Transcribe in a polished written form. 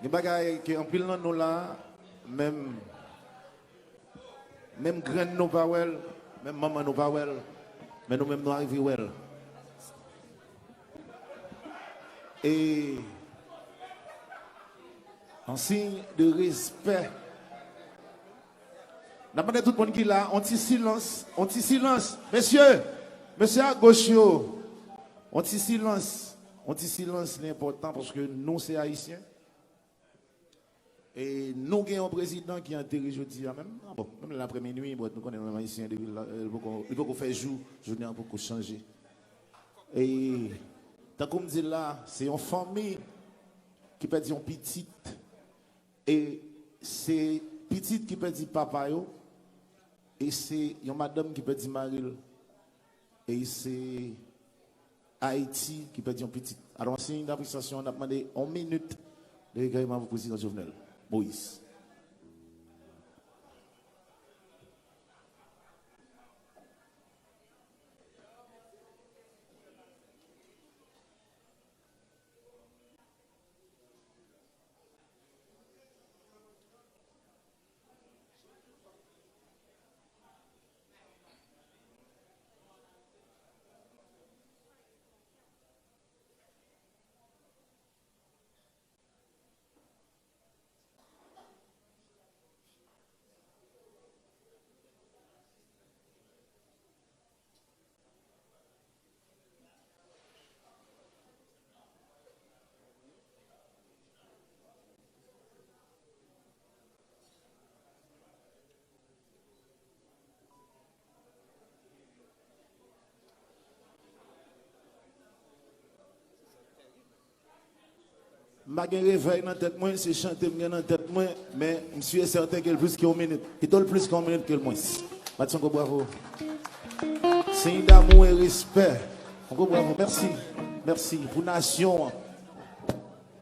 Les bagailles qui en pile dans nous là, même graine nous pas well, même maman nous pas well, mais nous même nous arrivons well. Et en signe de respect, n'a pas tout le monde qui là, on silence, monsieur à gauche, on silence, c'est important parce que nous c'est haïtiens. Et nous avons un président qui est enterré jeudi, même l'après-midi, nous connaissons les haïtiens, il faut qu'on fasse jour, journée pour changer. Et tant qu'on dit là, c'est une famille qui peut dire petite. Et c'est petite qui peut dire papa. Et c'est une madame qui peut dire Maril. Et c'est Haïti qui peut dire petite. Alors, en signe d'appréciation, on a demandé 1 minute de recueillement pour le président Jovenel Moïse. Je réveille dans la tête, c'est chanter dans la tête, mais je suis certain qu'il y a plus qu'une minute. Il donne plus qu'une minute que le moins. Bravo. C'est d'amour et respect. Bravo. Merci pour la nation.